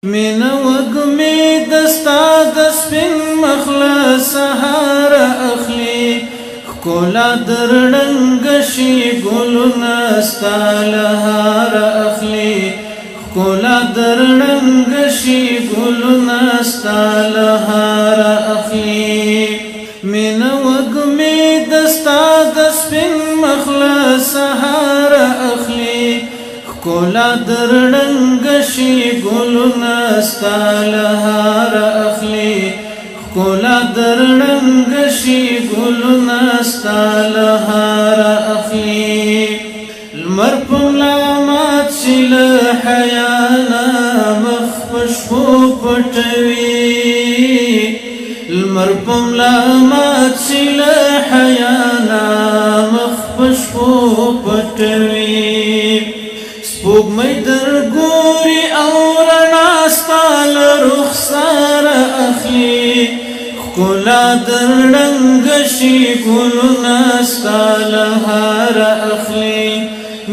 من وګمې دستا د سپین مخله سهار اخلي ښکلا درړنګ شي ګلونه ستا لهار اخلي ښکلا درړنګ شي ګلونه ستا لهار اخلي من وګمې دستا د سپین مخله سهار اخلي ښکلا درړنګ شي ګلونه ستا لهار اخلي ښکلا درړنګ شي ګلونه ستا لهار اخلي لمر په ملامت شي له حیا نه مخ په شپو پټوي لمر په ملامت شي له حیا نه مخ په شپو پټوي سپوږمۍ درګوري او رڼا ستا له رخسار اخلي ښکلا درړنګ شي ګلونه ستا لهار اخلي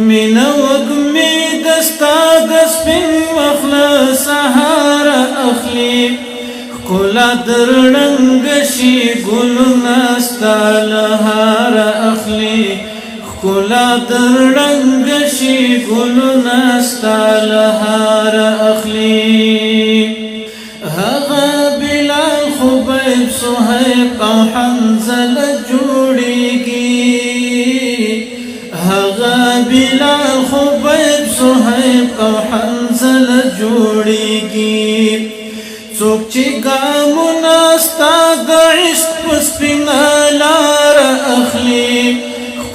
مینه وږمې دستا د سپین مخله سهار اخلي ښکلا درړنګ شي ګلونه ستا لهار اخلي ښکلا درړنګ شي ګلونه ستا لهار اخلي هغه بلال خبیب صهیب او حنظله جوړیږي هغه بلال خبیب صهیب او حنظله جوړیږي څوک چې ګامونه ستا د عشق په سپینه لار اخلي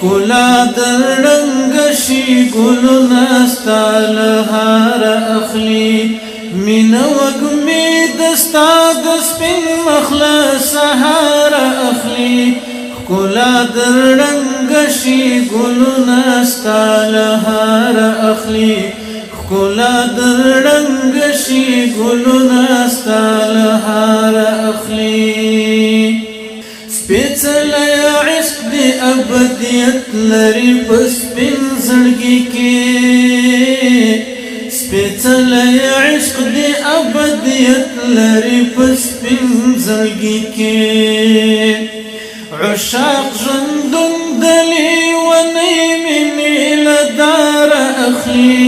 ښکلا درړنګ شي ګلونه ستا لهار اخلي مینه وږمې دستا د سپین مخله سهار اخلي ښکلا درړنګ شي ګلونه ستا لهار اخلي ښکلا درړنګ شي ګلونه ستا لهار اخلي سپېڅلی عشق د ابدیت لري په سپین زړګي کې سپېڅلی عشق د ابدیت لري په سپین زړګي کې عشاق ژوندون د لیونۍ مینې له داره اخلي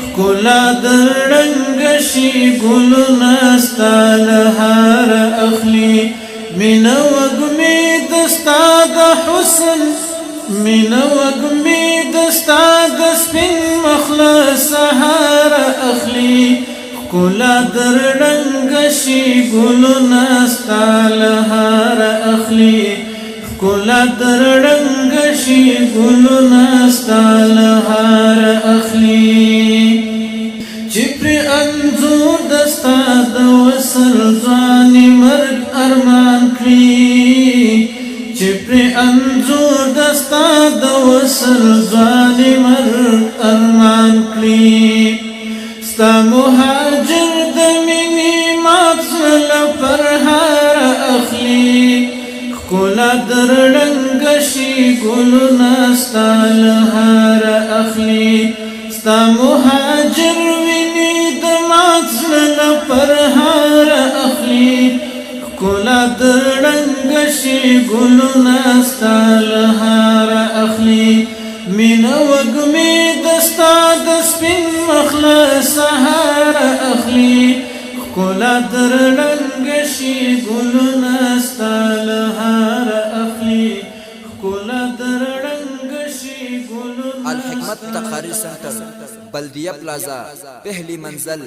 ښکلا درړنګ شي ګلونه ستا لهار اخلي مینه وږمې دستا د حسن مینه وږمې دستا د سپین مخله سهار اخلي ښکلا درړنګ شي ګلونه ستا لهار اخلي ښکلا درړنګ شي ګلونه ستا لهار اخلي چې پرې انځور دستا د وصل ځواني مرګ ارمان کړي چې پرې انځور دستا د وصل ځواني مرګ ارمان کړي ستا مهاجر د مینې مات زړه پرهار اخلي ښکلا درړنګ شي ګلونه ستا لهار اخلي ستا مهاجر ویني د مات زړه پرهار اخلي ښکلا درړنګ شي ګلونه ستا لهار اخلي مینه وږمې دستا د سپین مخله سهار اخلي ښکلا درړنګ شي ګلونه ستا لهار اخلي ښکلا درړنګ شي ګلونه الحکمت تقاری سنٹر بلدیہ پلازا پہلی منزل